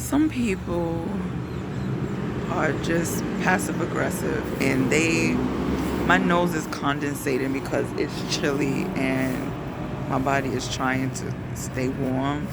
Some people are just passive aggressive, and my nose is condensating because it's chilly and my body is trying to stay warm.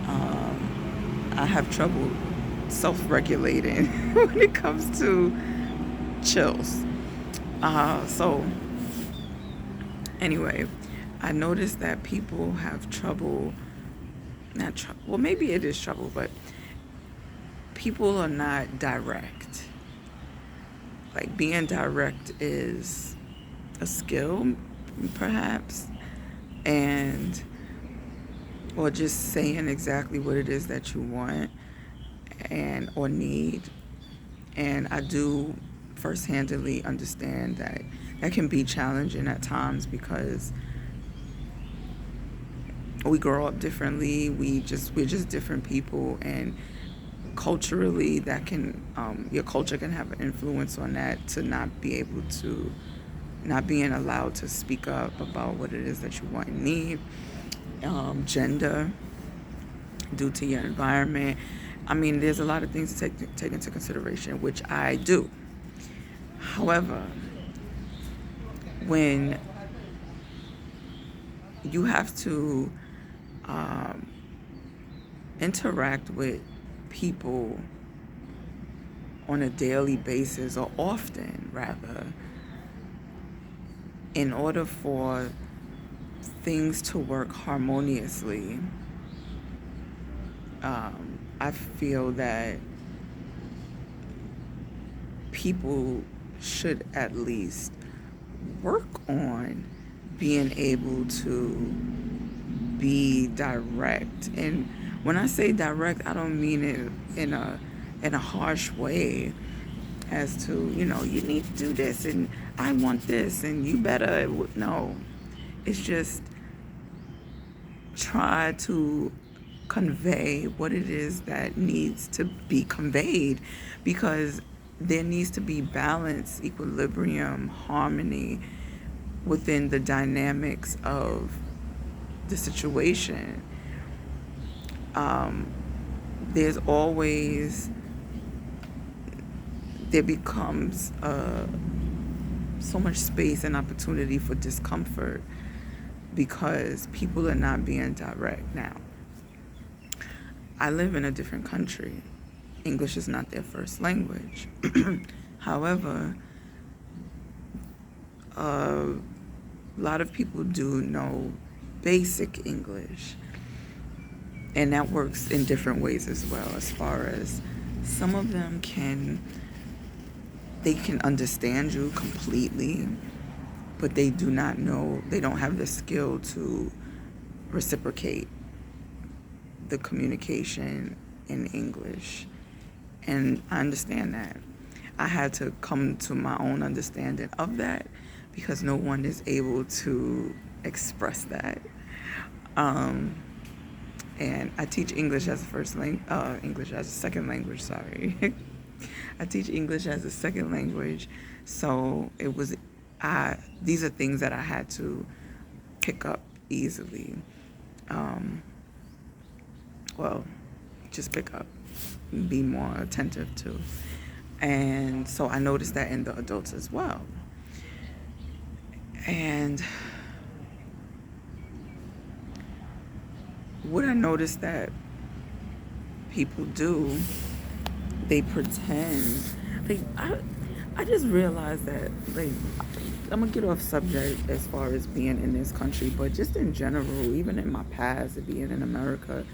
I have trouble self-regulating when it comes to chills. So anyway, I noticed that people have trouble, not trouble, well, maybe it is trouble, but people are not direct. Like, being direct is a skill, perhaps, and or just saying exactly what it is that you want and or need. And I do first-handedly understand that that can be challenging at times because we grow up differently. We're just different people, and culturally, that can your culture can have an influence on that, to not being allowed to speak up about what it is that you want and need. Gender, due to your environment. I mean, there's a lot of things to take into consideration, which I do. However, when you have to interact with people on a daily basis, or often rather, in order for things to work harmoniously, I feel that people should at least work on being able to be direct. And when I say direct, I don't mean it in a harsh way, as to, you need to do this and I want this and you better. No, it's just try to convey what it is that needs to be conveyed, because there needs to be balance, equilibrium, harmony within the dynamics of the situation. There's always, there becomes so much space and opportunity for discomfort because people are not being direct. Now, I live in a different country. English is not their first language. However, a lot of people do know basic English, and that works in different ways as well. As far as some of them they can understand you completely, but they don't have the skill to reciprocate the communication in English. And I understand that. I had to come to my own understanding of that because no one is able to express that. And I teach English as English as a second language. Sorry, I teach English as a second language, so these are things that I had to pick up easily. Well, just pick up, be more attentive to, and so I noticed that in the adults as well. And what I noticed that people do, they pretend. Like, I just realized that, like, I'm gonna get off subject as far as being in this country, but just in general, even in my past of being in America,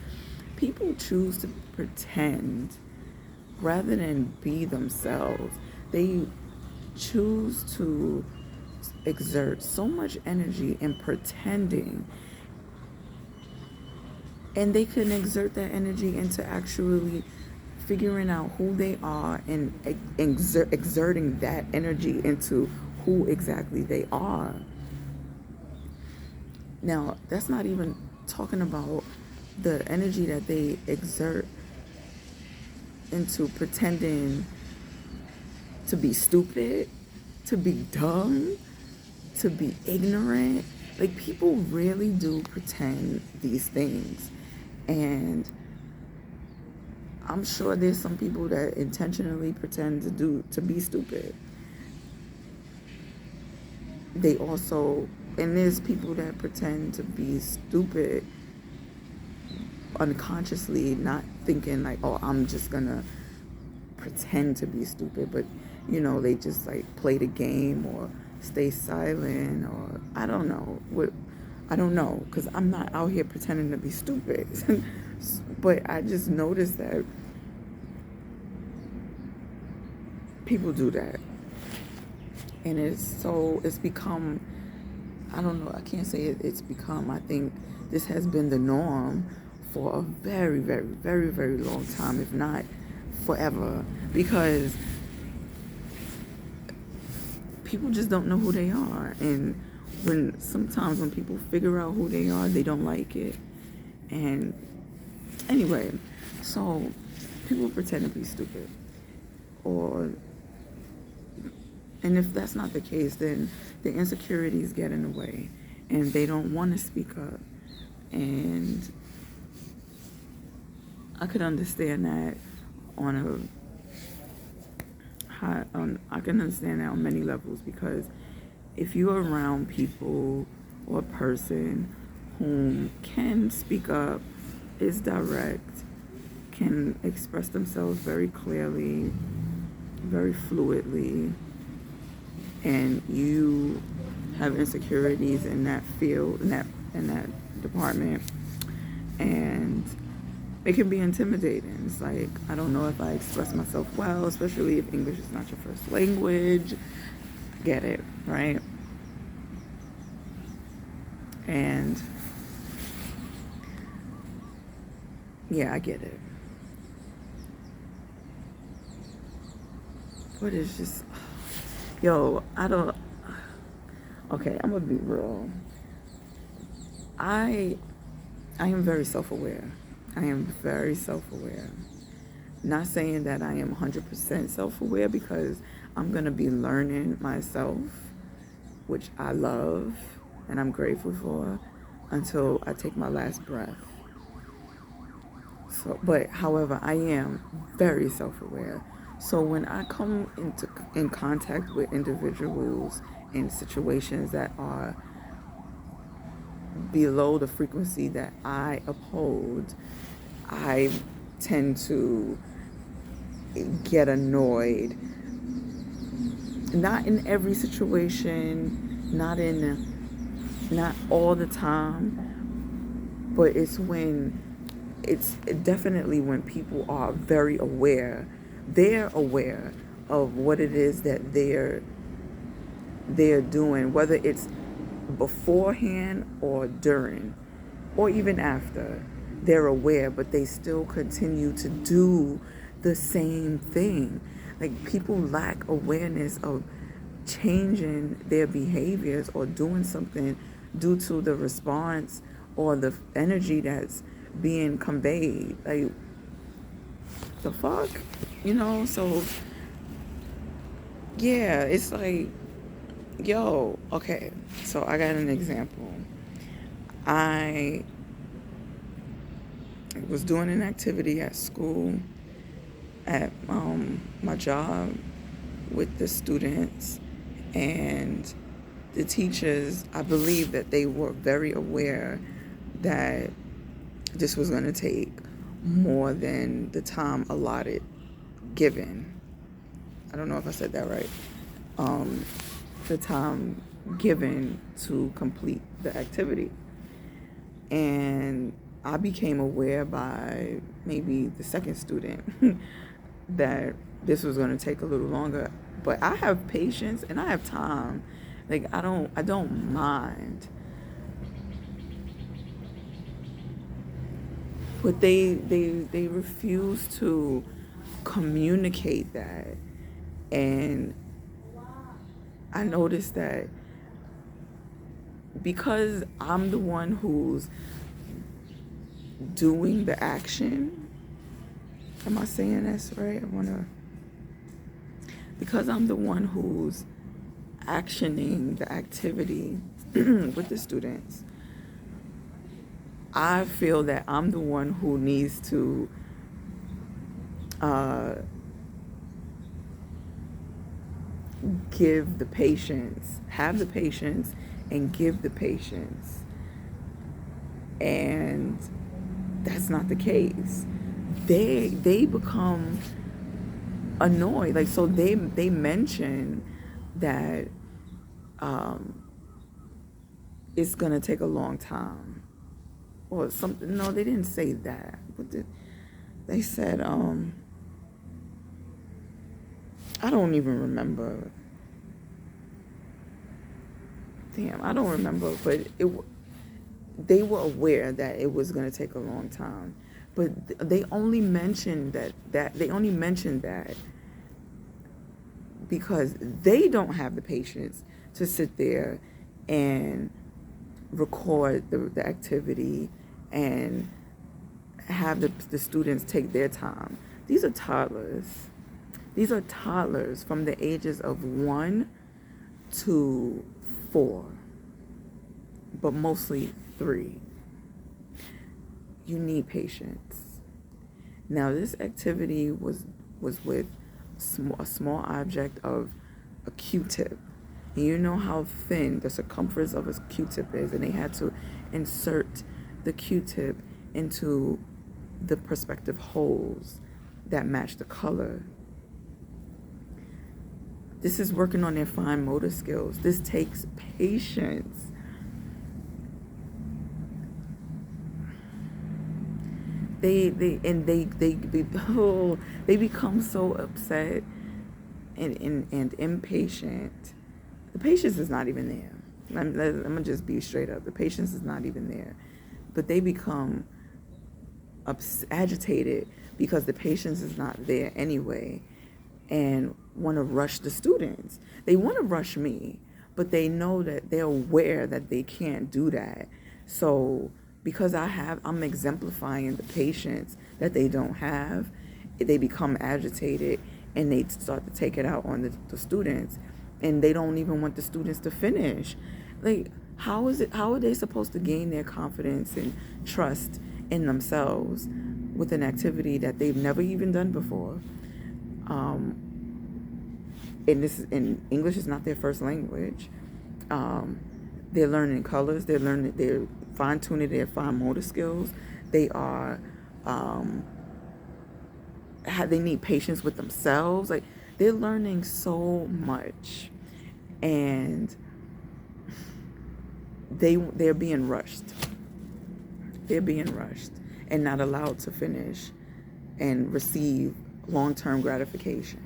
people choose to pretend rather than be themselves. They choose to exert so much energy in pretending, and they can exert that energy into actually figuring out who they are and exerting that energy into who exactly they are. Now, that's not even talking about the energy that they exert into pretending to be stupid, to be dumb, to be ignorant. Like, people really do pretend these things. And I'm sure there's some people that intentionally pretend to be stupid. They also, and there's people that pretend to be stupid unconsciously, not thinking like, oh, I'm just gonna pretend to be stupid, but they just like play the game or stay silent, or I don't know what. I don't know, because I'm not out here pretending to be stupid. But I just noticed that people do that. And it's become, I don't know, I can't say it's become, I think this has been the norm for a very, very, very, very long time, if not forever, because people just don't know who they are. And sometimes when people figure out who they are, they don't like it. And anyway, so people pretend to be stupid, and if that's not the case, then the insecurities get in the way and they don't want to speak up. And I could understand that I can understand that on many levels, because if you're around people or a person whom can speak up, is direct, can express themselves very clearly, very fluidly, and you have insecurities in that field, in that department, and it can be intimidating. It's like, I don't know if I express myself well, especially if English is not your first language. Get it, right? And yeah, I get it. But it's just, okay, I'm gonna be real. I am very self-aware. I am very self-aware. Not saying that I am 100% self-aware, because I'm going to be learning myself, which I love and I'm grateful for, until I take my last breath. So, but however, I am very self-aware. So when I come in contact with individuals in situations that are below the frequency that I uphold, I tend to get annoyed. Not in every situation, not all the time, but it's definitely when people are very aware. They're aware of what it is that they're doing, whether it's beforehand or during or even after. They're aware, but they still continue to do the same thing. Like, people lack awareness of changing their behaviors or doing something due to the response or the energy that's being conveyed. Like, the fuck? So yeah, it's like, okay, so I got an example. I was doing an activity at school, at my job, with the students, and the teachers. I believe that they were very aware that this was going to take more than the time allotted given. I don't know if I said that right. The time given to complete the activity. And I became aware by maybe the second student that this was going to take a little longer. But I have patience and I have time. Like, I don't mind. But they refuse to communicate that. And I noticed that because I'm the one who's doing the action. Am I saying this right? Because I'm the one who's actioning the activity with the students, I feel that I'm the one who needs to uh, give the patience, have the patience, and give the patience. And that's not the case. They become annoyed. Like, so they mention that it's gonna take a long time or something. No, they didn't say that. But they said I don't even remember. Damn, I don't remember. But they were aware that it was gonna take a long time. But they only mentioned that they only mentioned that because they don't have the patience to sit there and record the activity and have the students take their time. These are toddlers. These are toddlers from the ages of 1 to 4, but mostly 3. You need patience. Now, this activity was with a small object of a Q-tip. And you know how thin the circumference of a Q-tip is, and they had to insert the Q-tip into the perspective holes that match the color. This is working on their fine motor skills. This takes patience. They become so upset and impatient. The patience is not even there. I'm gonna just be straight up. The patience is not even there, but they become agitated because the patience is not there anyway, and want to rush the students. They want to rush me, but they know that they're aware that they can't do that. So because I'm exemplifying the patience that they don't have, they become agitated and they start to take it out on the students, and they don't even want the students to finish. Like, how are they supposed to gain their confidence and trust in themselves with an activity that they've never even done before? And English is not their first language. They're learning colors. They're fine-tuning their fine motor skills. They are, they need patience with themselves. Like, they're learning so much, and they're being rushed. They're being rushed and not allowed to finish and receive long-term gratification.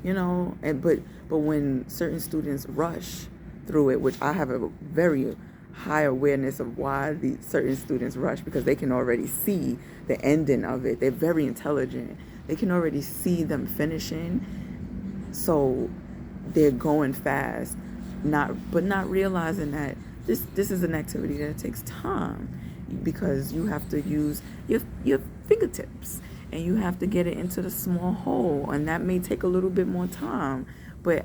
You know, but when certain students rush through it, which I have a very high awareness of why the certain students rush, because they can already see the ending of it. They're very intelligent. They can already see them finishing, so they're going fast, not realizing that this is an activity that takes time, because you have to use your fingertips, and you have to get it into the small hole, and that may take a little bit more time, but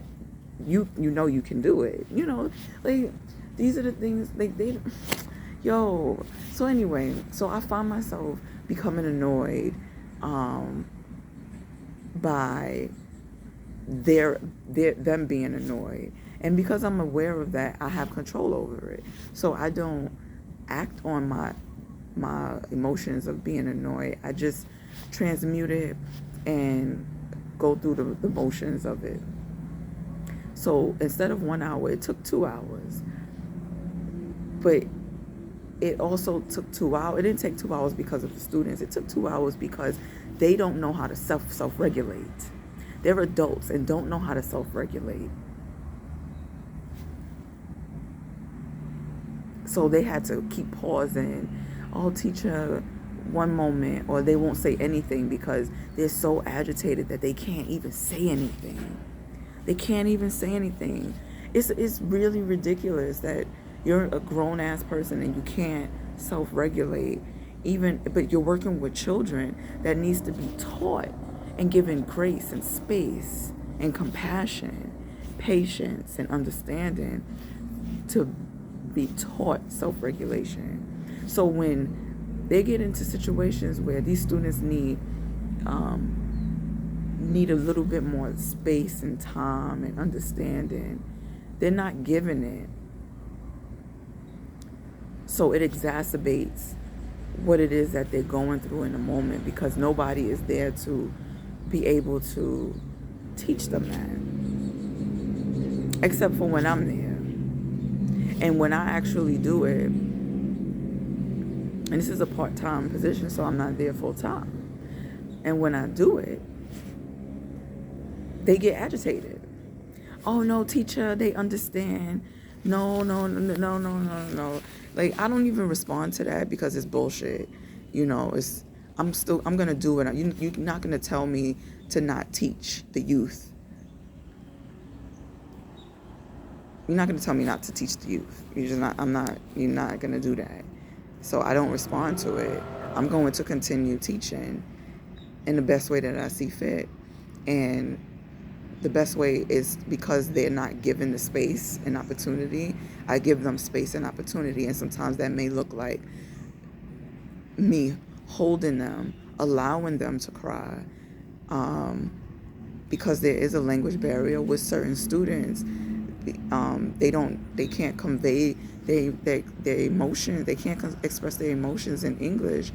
you know you can do it. You know, like, these are the things, like, so anyway, so I find myself becoming annoyed by them being annoyed, and because I'm aware of that, I have control over it, so I don't act on my emotions of being annoyed. I just transmute it and go through the motions of it. So instead of 1 hour, it took 2 hours. But it also took 2 hours. It didn't take 2 hours because of the students. It took 2 hours because they don't know how to self-regulate. They're adults and don't know how to self-regulate. So they had to keep pausing. Oh, teacher, one moment. Or they won't say anything because they're so agitated that they can't even say anything. They can't even say anything. It's really ridiculous that you're a grown-ass person and you can't self-regulate, but you're working with children that needs to be taught and given grace and space and compassion, patience and understanding to be taught self-regulation. So when they get into situations where these students need need a little bit more space and time and understanding, they're not given it. So it exacerbates what it is that they're going through in the moment, because nobody is there to be able to teach them that, except for when I'm there. And when I actually do it, and this is a part-time position, so I'm not there full-time, and when I do it, they get agitated. Oh no, teacher, they understand. No. Like, I don't even respond to that, because it's bullshit. I'm gonna do it. You're not gonna tell me to not teach the youth. You're not gonna tell me not to teach the youth. You're not gonna do that. So I don't respond to it. I'm going to continue teaching in the best way that I see fit. And the best way is, because they're not given the space and opportunity, I give them space and opportunity. And sometimes that may look like me holding them, allowing them to cry, because there is a language barrier with certain students. They can't convey their emotions. They can't express their emotions in English,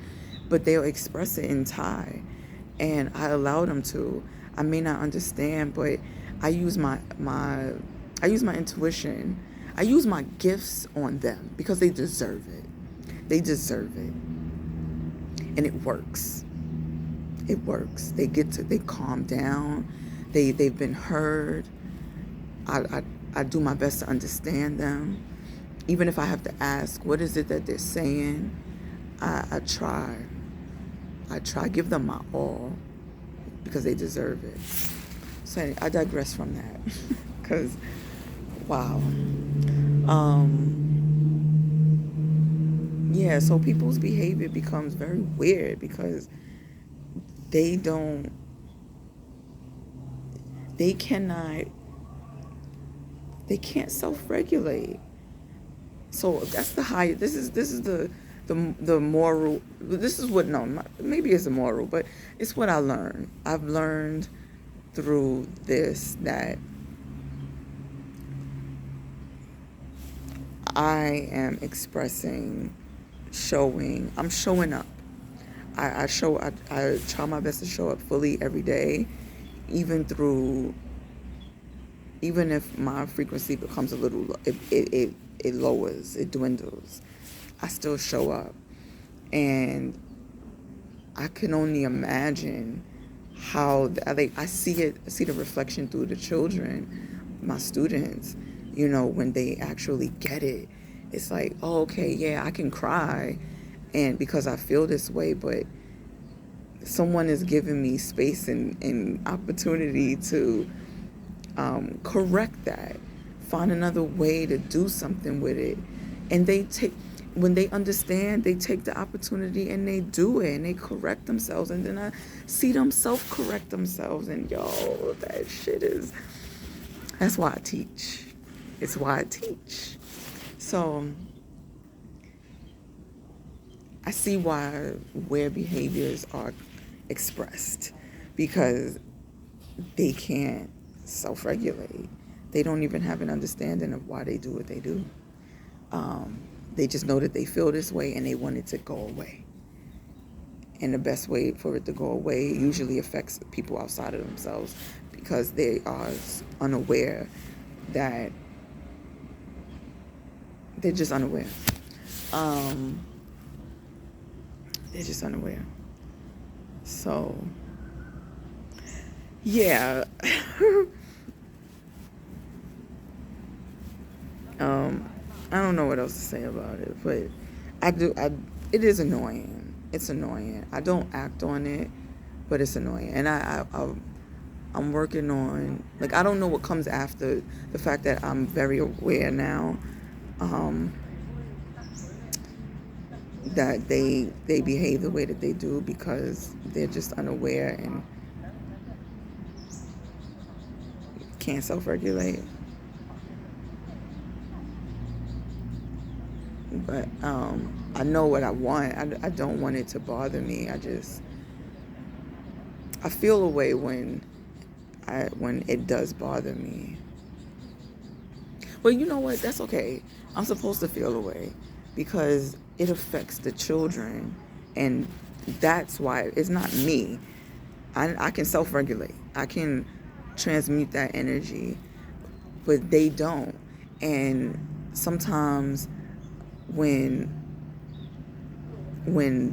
but they'll express it in Thai, and I allow them to. I may not understand, but I use my intuition. I use my gifts on them, because they deserve it. They deserve it. And it works. It works. They calm down. They've been heard. I do my best to understand them. Even if I have to ask, what is it that they're saying? I try. Give them my all, because they deserve it. So I digress from that, because, wow. Yeah, so people's behavior becomes very weird, because they can't self-regulate. So that's the high. This is the moral. This is what, no, maybe it's a moral, but it's what I learned. I've learned through this that I am I'm showing up. I try my best to show up fully every day, even if my frequency becomes a little, it lowers, it dwindles. I still show up. And I can only imagine how I see the reflection through the children, my students, when they actually get it. It's like, oh, okay, yeah, I can cry, and because I feel this way, but someone is giving me space and opportunity to correct that, find another way to do something with it. And when they understand, they take the opportunity and they do it, and they correct themselves. And then I see them self-correct themselves, and that shit that's why I teach. It's why I teach. So I see where behaviors are expressed, because they can't self-regulate. They don't even have an understanding of why they do what they do. They just know that they feel this way, and they want it to go away. And the best way for it to go away usually affects people outside of themselves, because they are unaware that they're just unaware. They're just unaware. So, yeah. I don't know what else to say about it, but it is annoying. It's annoying. I don't act on it, but it's annoying. And I'm working on, I don't know what comes after the fact that I'm very aware now, that they behave the way that they do, because they're just unaware and can't self-regulate. But I know what I want. I don't want it to bother me. I feel a way when it does bother me. But you know what? That's okay. I'm supposed to feel a way because it affects the children, and that's why it's not me. I can self-regulate. I can transmute that energy, but they don't. And sometimes when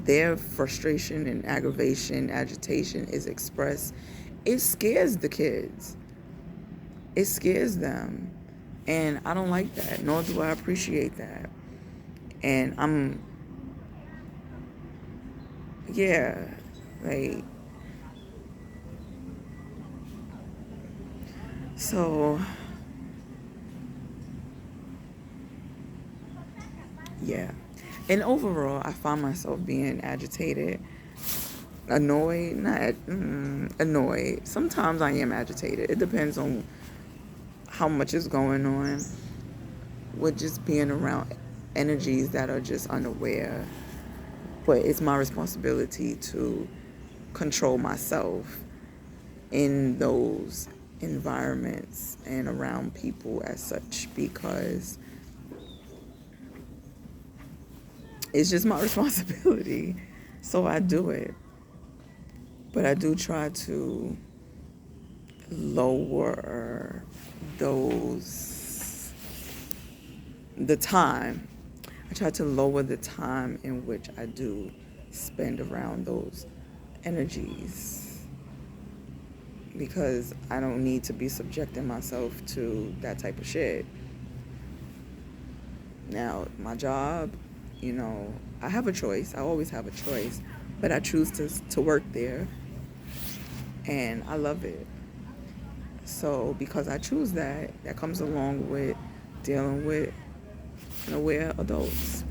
their frustration and aggravation, agitation is expressed, it scares the kids. It scares them. And I don't like that, nor do I appreciate that. And yeah, like, so, yeah. And overall, I find myself being agitated, annoyed, not annoyed. Sometimes I am agitated. It depends on how much is going on with just being around energies that are just unaware. But it's my responsibility to control myself in those environments and around people as such, because it's just my responsibility. So I do it. But I do try to lower the time. I try to lower the time in which I do spend around those energies, because I don't need to be subjecting myself to that type of shit. Now, my job, I have a choice. I always have a choice, but I choose to work there, and I love it. So because I choose that comes along with dealing with unaware adults.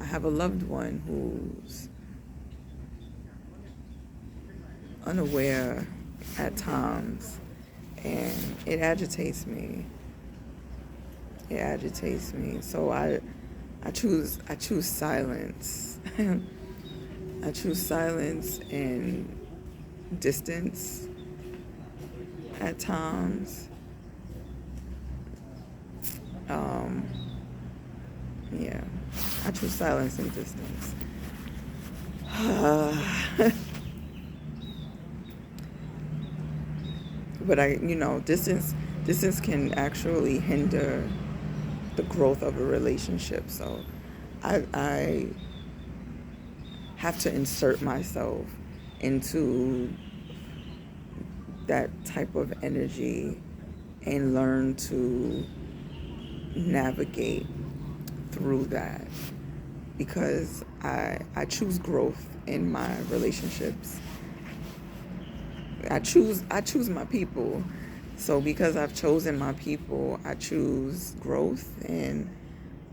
I have a loved one who's unaware at times, and it agitates me. It agitates me. So I choose silence. I choose silence and distance at times. Yeah, I choose silence and distance. But distance can actually hinder the growth of a relationship. So I have to insert myself into that type of energy and learn to navigate through that, because I choose growth in my relationships. I choose my people. So because I've chosen my people, I choose growth, and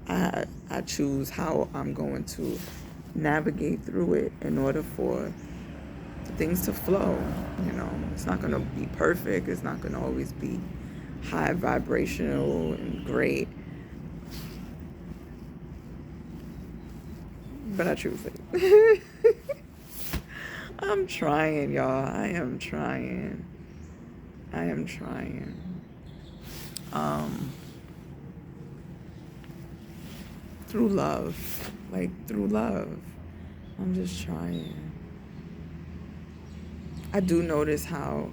I choose how I'm going to navigate through it in order for things to flow. It's not going to be perfect. It's not going to always be high vibrational and great. But I choose it. I'm trying, y'all. I am trying. Through love. Through love. I'm just trying. I do notice how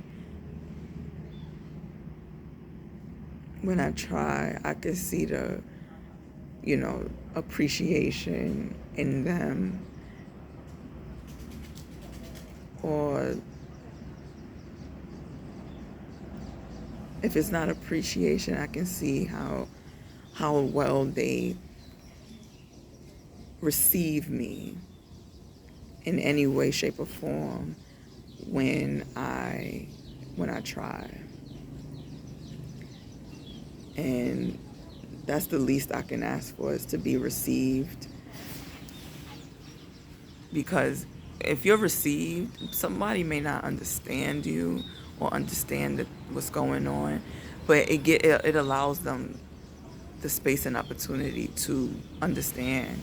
when I try, I can see the, appreciation in them. Or if it's not appreciation, I can see how well they receive me in any way, shape, or form when I try. And that's the least I can ask for, is to be received. Because if you're received, somebody may not understand you or understand what's going on, but it allows them the space and opportunity to understand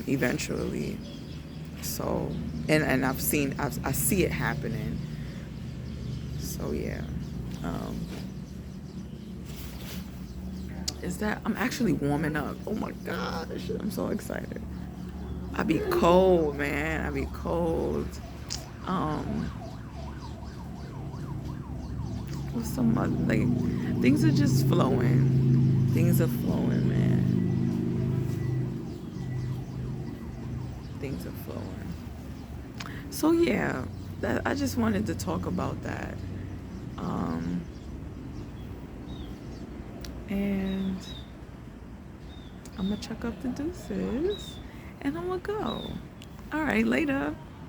eventually. So, and I see it happening. So yeah, um, is that I'm actually warming up. Oh my gosh, I'm so excited. I be cold, man. I be cold. Um, what's some other, like, things are just flowing. Things are flowing, man. Things are flowing. So yeah, I just wanted to talk about that. Um, and I'm gonna check up the deuces, and I'm gonna go. All right, later.